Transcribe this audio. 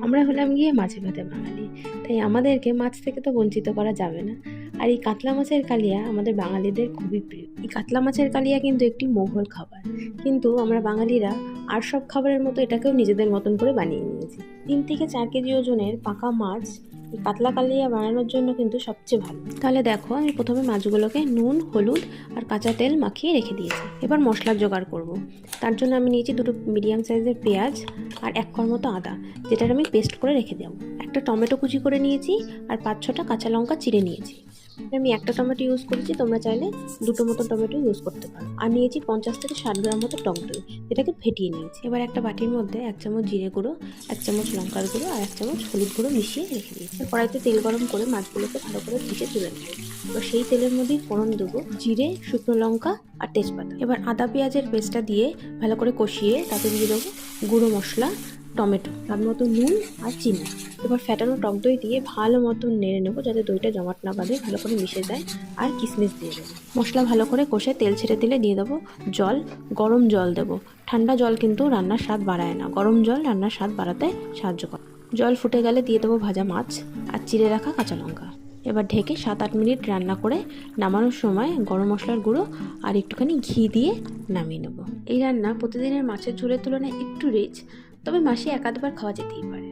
আমরা হলাম গিয়ে মাছে ভাতে বাঙালি, তাই আমাদেরকে মাছ থেকে তো বঞ্চিত করা যাবে না। আর এই কাতলা মাছের কালিয়া আমাদের বাঙালিদের খুবই প্রিয়। এই কাতলা মাছের কালিয়া কিন্তু একটি মোঘল খাবার, কিন্তু আমরা বাঙালিরা আর সব খাবারের মতো এটাকেও নিজেদের মতন করে বানিয়ে নিয়েছি। 3 থেকে 4 কেজি ওজনের পাকা মাছ এই কাতলা কালিয়া বানানোর জন্য কিন্তু সবচেয়ে ভালো। তাহলে দেখো, আমি প্রথমে মাছগুলোকে নুন, হলুদ আর কাঁচা তেল মাখিয়ে রেখে দিয়েছি। এবার মশলার জোগাড় করব। তার জন্য আমি নিয়েছি 2টো মিডিয়াম সাইজের পেঁয়াজ আর 1 কোয়া মতো আদা, যেটার আমি পেস্ট করে রেখে দেবো। একটা টমেটো কুচি করে নিয়েছি আর 5-6টা কাঁচা লঙ্কা চিড়ে নিয়েছি। আমি একটা টমেটো ইউজ করেছি, তোমরা চাইলে 2টো মতো টমেটো ইউজ করতে পারো। আর নিয়েছি 50 থেকে 60 গ্রাম মতো টক দই, যেটাকে ফেটিয়ে নিয়েছি। এবার একটা বাটির মধ্যে 1 চামচ জিরে গুঁড়ো, 1 চামচ লঙ্কার গুঁড়ো আর 1 চামচ হলুদ গুঁড়ো মিশিয়ে রেখে দিয়েছি। কড়াইতে তেল গরম করে মাছগুলোকে ভালো করে ভেজে তুলে নেব। এবার সেই তেলের মধ্যেই ফোড়ন দেবো জিরে, শুকনো লঙ্কা আর তেজপাতা। এবার আদা পেঁয়াজের পেস্টটা দিয়ে ভালো করে কষিয়ে তাতে দিয়ে দেবো গুঁড়ো মশলা, টমেটো, তার মতো নুন আর চিনি। এবার ফ্যাটানো টক দই দিয়ে ভালো মতো নেড়ে নেবো, যাতে দইটা জমাট না বাঁধে, ভালো করে মিশে যায়। আর কিশমিশ দিয়ে দেবো। মশলা ভালো করে কষে তেল ছেড়ে দিলে দিয়ে দেবো জল। গরম জল দেবো। ঠান্ডা জল কিন্তু রান্নার স্বাদ বাড়ায় না, গরম জল রান্নার স্বাদ বাড়াতে সাহায্য করে। জল ফুটে গেলে দিয়ে দেবো ভাজা মাছ আর চিড়ে রাখা কাঁচা লঙ্কা। এবার ঢেকে 7-8 মিনিট রান্না করে নামানোর সময় গরম মশলার গুঁড়ো আর একটুখানি ঘি দিয়ে নামিয়ে নেবো। এই রান্না প্রতিদিনের মাছের ঝোলের তুলনায় একটু রিচ, তবে মাসে 1-2বার খাওয়া যেতেই পারে।